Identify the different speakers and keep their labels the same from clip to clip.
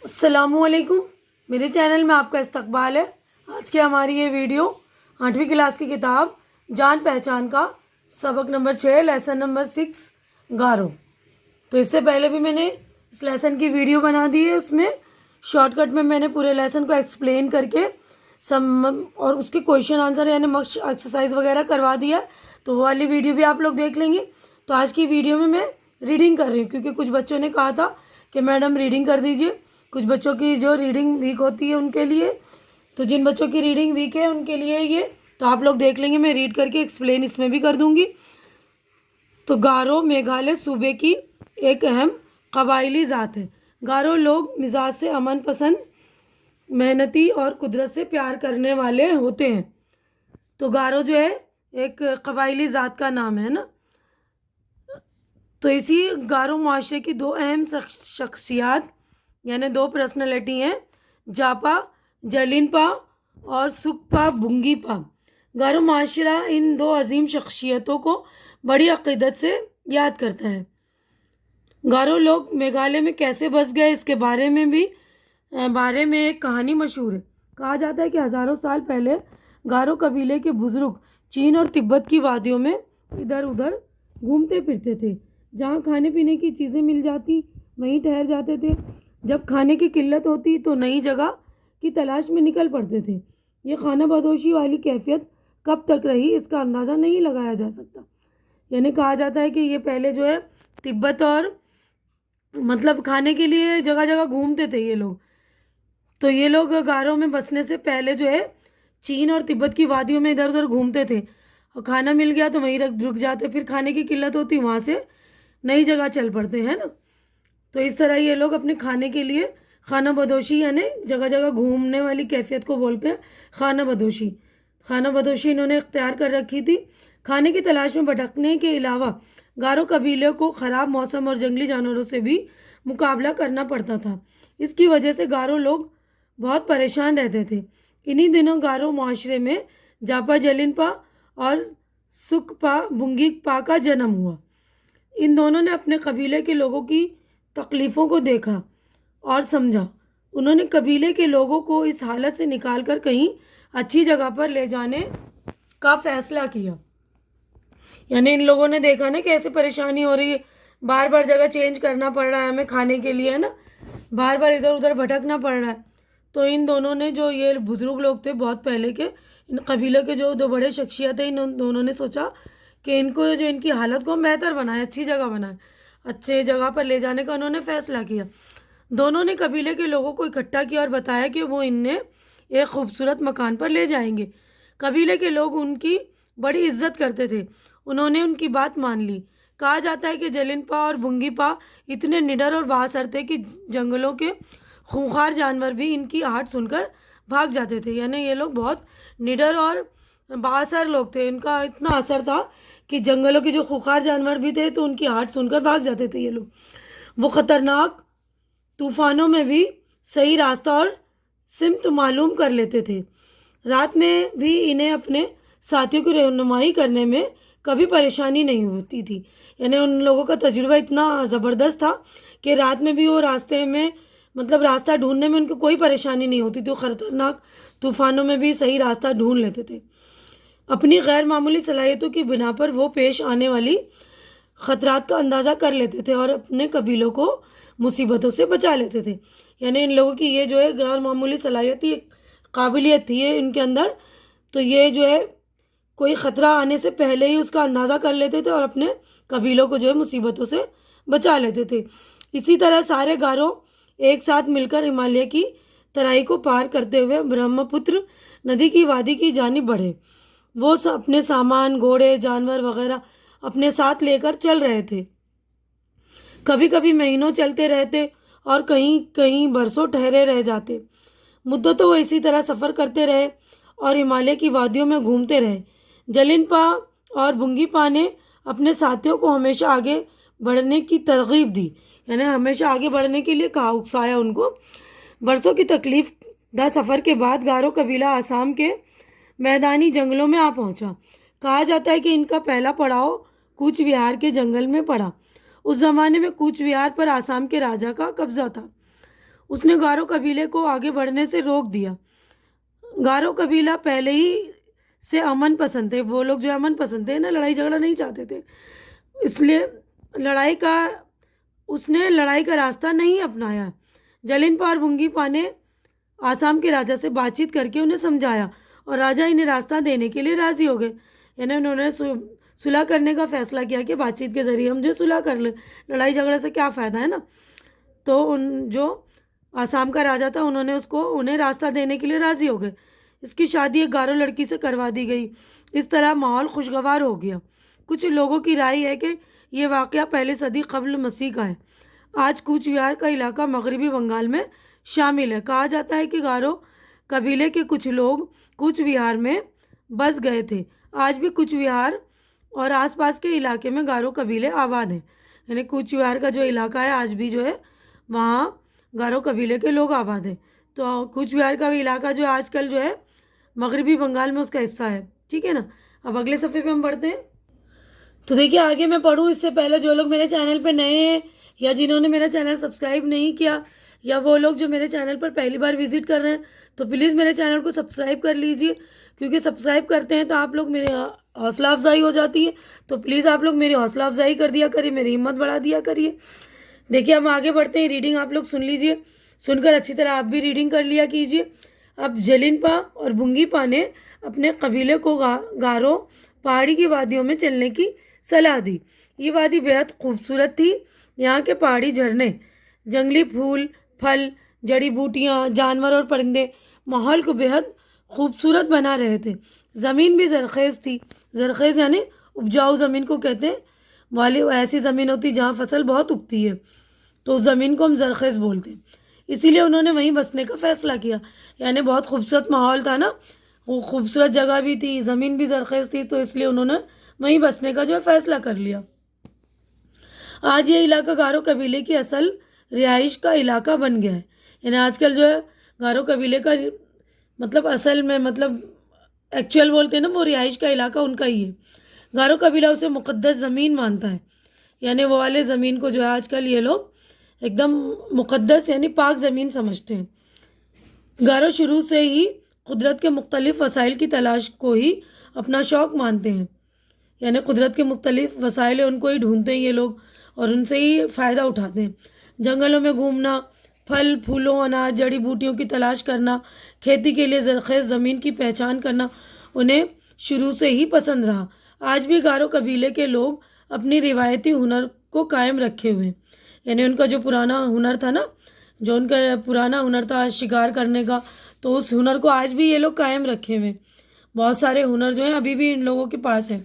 Speaker 1: السلام علیکم، میرے چینل میں آپ کا استقبال ہے۔ آج کی ہماری یہ ویڈیو 8ویں کلاس کی کتاب جان پہچان کا سبق نمبر 6 لیسن نمبر 6 گارو۔ تو اس سے پہلے بھی میں نے اس لیسن کی ویڈیو بنا دی ہے، اس میں شارٹ کٹ میں میں نے پورے لیسن کو ایکسپلین کر کے اور اس کے کویشچن آنسر یعنی مشق ایکسرسائز وغیرہ کروا دیا ہے، تو وہ والی ویڈیو بھی آپ لوگ دیکھ لیں گے۔ تو آج کی ویڈیو میں ریڈنگ کر رہی ہوں، کیونکہ کچھ بچوں نے کہا تھا کہ میڈم ریڈنگ کر دیجیے۔ کچھ بچوں کی جو ریڈنگ ویک ہوتی ہے ان کے لیے، تو جن بچوں کی ریڈنگ ویک ہے ان کے لیے یہ تو آپ لوگ دیکھ لیں گے، میں ریڈ کر کے ایکسپلین اس میں بھی کر دوں گی۔ تو گارو میگھالیہ صوبے کی ایک اہم قبائلی ذات ہے۔ گارو لوگ مزاج سے امن پسند، محنتی اور قدرت سے پیار کرنے والے ہوتے ہیں۔ تو گارو جو ہے ایک قبائلی ذات کا نام ہے نا۔ تو اسی گارو معاشرے کی دو اہم شخصیات یعنی دو پرسنالٹی ہیں، جاپا جلینپا اور سکپا بونگیپا۔ گارو معاشرہ ان دو عظیم شخصیتوں کو بڑی عقیدت سے یاد کرتا ہے۔ گارو لوگ میگھالیہ میں کیسے بس گئے، اس کے بارے میں ایک کہانی مشہور ہے۔ کہا جاتا ہے کہ ہزاروں سال پہلے گارو قبیلے کے بزرگ چین اور تبت کی وادیوں میں ادھر ادھر گھومتے پھرتے تھے۔ جہاں کھانے پینے کی چیزیں مل جاتی وہیں ٹھہر جاتے تھے۔ جب کھانے کی قلت ہوتی تو نئی جگہ کی تلاش میں نکل پڑتے تھے۔ یہ خانہ بدوشی والی کیفیت کب تک رہی، اس کا اندازہ نہیں لگایا جا سکتا۔ یعنی کہا جاتا ہے کہ یہ پہلے جو ہے تبت اور کھانے کے لیے جگہ جگہ گھومتے تھے یہ لوگ۔ تو یہ لوگ گاروں میں بسنے سے پہلے جو ہے چین اور تبت کی وادیوں میں ادھر ادھر گھومتے تھے، اور کھانا مل گیا تو وہیں رک جاتے، پھر کھانے کی قلت ہوتی وہاں سے نئی جگہ چل پڑتے ہیں نا۔ تو اس طرح یہ لوگ اپنے کھانے کے لیے خانہ بدوشی یعنی جگہ جگہ گھومنے والی کیفیت کو بولتے ہیں خانہ بدوشی۔ خانہ بدوشی انہوں نے اختیار کر رکھی تھی۔ کھانے کی تلاش میں بھٹکنے کے علاوہ گارو قبیلے کو خراب موسم اور جنگلی جانوروں سے بھی مقابلہ کرنا پڑتا تھا۔ اس کی وجہ سے گارو لوگ بہت پریشان رہتے تھے۔ انہی دنوں گارو معاشرے میں جاپا جلینپا اور سکپا بونگیپا کا جنم ہوا۔ ان دونوں نے اپنے قبیلے کے لوگوں کی تکلیفوں کو دیکھا اور سمجھا۔ انہوں نے قبیلے کے لوگوں کو اس حالت سے نکال کر کہیں اچھی جگہ پر لے جانے کا فیصلہ کیا۔ یعنی ان لوگوں نے دیکھا نا کہ ایسے پریشانی ہو رہی ہے، بار بار جگہ چینج کرنا پڑ رہا ہے ہمیں کھانے کے لیے نا، بار بار ادھر ادھر بھٹکنا پڑ رہا ہے۔ تو ان دونوں نے جو یہ بزرگ لوگ تھے بہت پہلے کے، ان قبیلے کے جو دو بڑے شخصیت ہیں، ان دونوں نے سوچا کہ ان کو جو ان کی حالت کو بہتر بنائے، اچھی جگہ بنائے، اچھے جگہ پر لے جانے کا انہوں نے فیصلہ کیا۔ دونوں نے قبیلے کے لوگوں کو اکٹھا کیا اور بتایا کہ وہ انہیں ایک خوبصورت مکان پر لے جائیں گے۔ قبیلے کے لوگ ان کی بڑی عزت کرتے تھے، انہوں نے ان کی بات مان لی۔ کہا جاتا ہے کہ جلینپا اور بونگیپا اتنے نڈر اور بااثر تھے کہ جنگلوں کے خونخوار جانور بھی ان کی آہٹ سن کر بھاگ جاتے تھے۔ یعنی یہ لوگ بہت نڈر اور بااثر لوگ تھے، ان کا اتنا اثر تھا کہ جنگلوں کے جو خونخوار جانور بھی تھے تو ان کی آہٹ سن کر بھاگ جاتے تھے یہ لوگ۔ وہ خطرناک طوفانوں میں بھی صحیح راستہ اور سمت معلوم کر لیتے تھے۔ رات میں بھی انہیں اپنے ساتھیوں کی رہنمائی کرنے میں کبھی پریشانی نہیں ہوتی تھی۔ یعنی ان لوگوں کا تجربہ اتنا زبردست تھا کہ رات میں بھی وہ راستے میں راستہ ڈھونڈنے میں ان کو کوئی پریشانی نہیں ہوتی تھی، وہ خطرناک طوفانوں میں بھی صحیح راستہ ڈھونڈ لیتے تھے۔ اپنی غیر معمولی صلاحیتوں کی بنا پر وہ پیش آنے والی خطرات کا اندازہ کر لیتے تھے اور اپنے قبیلوں کو مصیبتوں سے بچا لیتے تھے۔ یعنی ان لوگوں کی یہ جو ہے غیر معمولی صلاحیت تھی، قابلیت تھی ان کے اندر، تو یہ جو ہے کوئی خطرہ آنے سے پہلے ہی اس کا اندازہ کر لیتے تھے اور اپنے قبیلوں کو جو ہے مصیبتوں سے بچا لیتے تھے۔ اسی طرح سارے گارو ایک ساتھ مل کر ہمالیہ کی ترائی کو پار کرتے ہوئے برہم پتر ندی کی وادی کی جانب بڑھے۔ وہ اپنے سامان، گھوڑے، جانور وغیرہ اپنے ساتھ لے کر چل رہے تھے۔ کبھی کبھی مہینوں چلتے رہتے اور کہیں کہیں برسوں ٹھہرے رہ جاتے۔ مدتوں وہ اسی طرح سفر کرتے رہے اور ہمالیہ کی وادیوں میں گھومتے رہے۔ جلینپا اور بونگیپا نے اپنے ساتھیوں کو ہمیشہ آگے بڑھنے کی ترغیب دی، یعنی ہمیشہ آگے بڑھنے کے لیے کہا، اکسایا ان کو۔ برسوں کی تکلیف دہ سفر کے بعد گارو قبیلہ آسام کے میدانی جنگلوں میں آ پہنچا۔ کہا جاتا ہے کہ ان کا پہلا پڑاؤ کوچ بہار کے جنگل میں پڑا۔ اس زمانے میں کوچ بہار پر آسام کے راجا کا قبضہ تھا۔ اس نے گارو قبیلے کو آگے بڑھنے سے روک دیا۔ گارو قبیلہ پہلے ہی سے امن پسند تھے، وہ لوگ جو امن پسند تھے نا، لڑائی جھگڑا نہیں چاہتے تھے، اس لیے لڑائی کا اس نے لڑائی کا راستہ نہیں اپنایا۔ جلین پا اور بنگی پا نے آسام کے راجا سے بات چیت کر کے انہیں سمجھایا اور راجا انہیں راستہ دینے کے لیے راضی ہو گئے، یعنی انہوں نے صلح کرنے کا فیصلہ کیا کہ بات چیت کے ذریعے ہم جو صلح کر لیں، لڑائی جھگڑے سے کیا فائدہ ہے نا۔ تو جو آسام کا راجا تھا انہیں راستہ دینے کے لیے راضی ہو گئے۔ اس کی شادی ایک گارو لڑکی سے کروا دی گئی۔ اس طرح ماحول خوشگوار ہو گیا۔ کچھ لوگوں کی رائے ہے کہ یہ واقعہ پہلی صدی قبل مسیح کا ہے۔ آج کوچ بہار کا علاقہ مغربی بنگال میں شامل ہے۔ کہا جاتا ہے کہ گارو قبیلے کے کچھ لوگ کوچ بہار میں بس گئے تھے۔ آج بھی کوچ بہار اور آس پاس کے علاقے میں گارو قبیلے آباد ہیں، یعنی کوچ بہار کا جو علاقہ ہے آج بھی جو ہے وہاں گارو قبیلے کے لوگ آباد ہیں۔ تو کوچ بہار کا بھی علاقہ جو آج کل جو ہے مغربی بنگال میں اس کا حصہ ہے، ٹھیک ہے نا۔ اب اگلے صفحے پہ ہم پڑھتے ہیں۔ تو دیکھیے آگے میں پڑھوں اس سے پہلے جو لوگ میرے چینل پہ نئے ہیں یا جنہوں نے میرا چینل سبسکرائب نہیں کیا، یا وہ لوگ جو میرے چینل پر پہلی بار وزٹ کر رہے ہیں، تو پلیز میرے چینل کو سبسکرائب کر لیجئے، کیونکہ سبسکرائب کرتے ہیں تو آپ لوگ میرے حوصلہ افزائی ہو جاتی ہے۔ تو پلیز آپ لوگ میری حوصلہ افزائی کر دیا کریے، میری ہمت بڑھا دیا کریے۔ دیکھیے ہم آگے بڑھتے ہیں، ریڈنگ آپ لوگ سن لیجئے، سن کر اچھی طرح آپ بھی ریڈنگ کر لیا کیجئے۔ اب جلین پا اور بنگی پا نے اپنے قبیلے کو گارو پہاڑی کی وادیوں میں چلنے کی صلاح دی۔ یہ وادی بہت خوبصورت تھی، یہاں کے پہاڑی جھرنے، جنگلی پھول پھل، جڑی بوٹیاں، جانور اور پرندے ماحول کو بہت خوبصورت بنا رہے تھے۔ زمین بھی زرخیز تھی، زرخیز یعنی اپجاؤ زمین کو کہتے ہیں، والی ایسی زمین ہوتی جہاں فصل بہت اگتی ہے، تو اس زمین کو ہم زرخیز بولتے ہیں۔ اسی لیے انہوں نے وہیں بسنے کا فیصلہ کیا، یعنی بہت خوبصورت ماحول تھا نا، وہ خوبصورت جگہ بھی تھی، زمین بھی زرخیز تھی، تو اس لیے انہوں نے وہیں بسنے کا جو ہے فیصلہ کر لیا۔ آج یہ علاقہ گارو قبیلے کی اصل رہائش کا علاقہ بن گیا ہے، یعنی آج کل جو ہے گارو قبیلے کا مطلب اصل میں مطلب ایکچوئل بولتے ہیں نا، وہ رہائش کا علاقہ ان کا ہی ہے۔ گارو قبیلہ اسے مقدس زمین مانتا ہے، یعنی وہ والے زمین کو جو ہے آج کل یہ لوگ ایک دم مقدس یعنی پاک زمین سمجھتے ہیں۔ گارو شروع سے ہی قدرت کے مختلف وسائل کی تلاش کو ہی اپنا شوق مانتے ہیں، یعنی قدرت کے مختلف وسائل ان کو ہی ڈھونڈتے ہیں یہ لوگ اور ان سے ہی فائدہ اٹھاتے ہیں۔ جنگلوں میں گھومنا، پھل پھولوں، اناج، جڑی بوٹیوں کی تلاش کرنا، کھیتی کے لیے زرخیز زمین کی پہچان کرنا انہیں شروع سے ہی پسند رہا۔ آج بھی گارو قبیلے کے لوگ اپنی روایتی ہنر کو قائم رکھے ہوئے ہیں، یعنی ان کا جو پرانا ہنر تھا نا، جو ان کا پرانا ہنر تھا شکار کرنے کا، تو اس ہنر کو آج بھی یہ لوگ قائم رکھے ہوئے ہیں۔ بہت سارے ہنر جو ہیں ابھی بھی ان لوگوں کے پاس ہیں،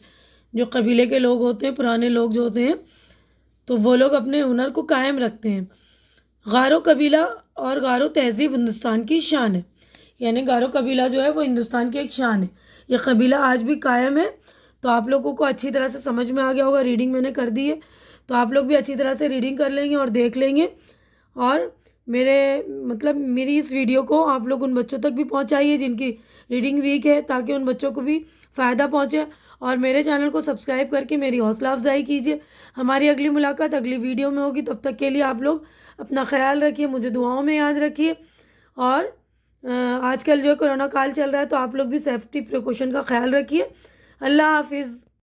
Speaker 1: جو قبیلے کے لوگ ہوتے ہیں، پرانے لوگ جو ہوتے ہیں، تو وہ لوگ اپنے ہنر کو قائم رکھتے ہیں۔ گارو قبیلہ اور گارو تہذیب ہندوستان کی شان ہے، یعنی گارو قبیلہ جو ہے وہ ہندوستان کی ایک شان ہے۔ یہ قبیلہ آج بھی قائم ہے۔ تو آپ لوگوں کو اچھی طرح سے سمجھ میں آ گیا ہوگا، ریڈنگ میں نے کر دی ہے، تو آپ لوگ بھی اچھی طرح سے ریڈنگ کر لیں گے اور دیکھ لیں گے، اور میری اس ویڈیو کو آپ لوگ ان بچوں تک بھی پہنچائیے جن کی ریڈنگ ویک ہے، تاکہ ان بچوں کو بھی فائدہ پہنچے، اور میرے چینل کو سبسکرائب کر کے میری حوصلہ افزائی کیجیے۔ ہماری اگلی ملاقات اگلی ویڈیو میں ہوگی، تب تک کے لیے آپ لوگ اپنا خیال رکھیے، مجھے دعاؤں میں یاد رکھیے، اور آج کل جو کرونا کال چل رہا ہے تو آپ لوگ بھی سیفٹی پریکاشن کا خیال رکھیے۔ اللہ حافظ۔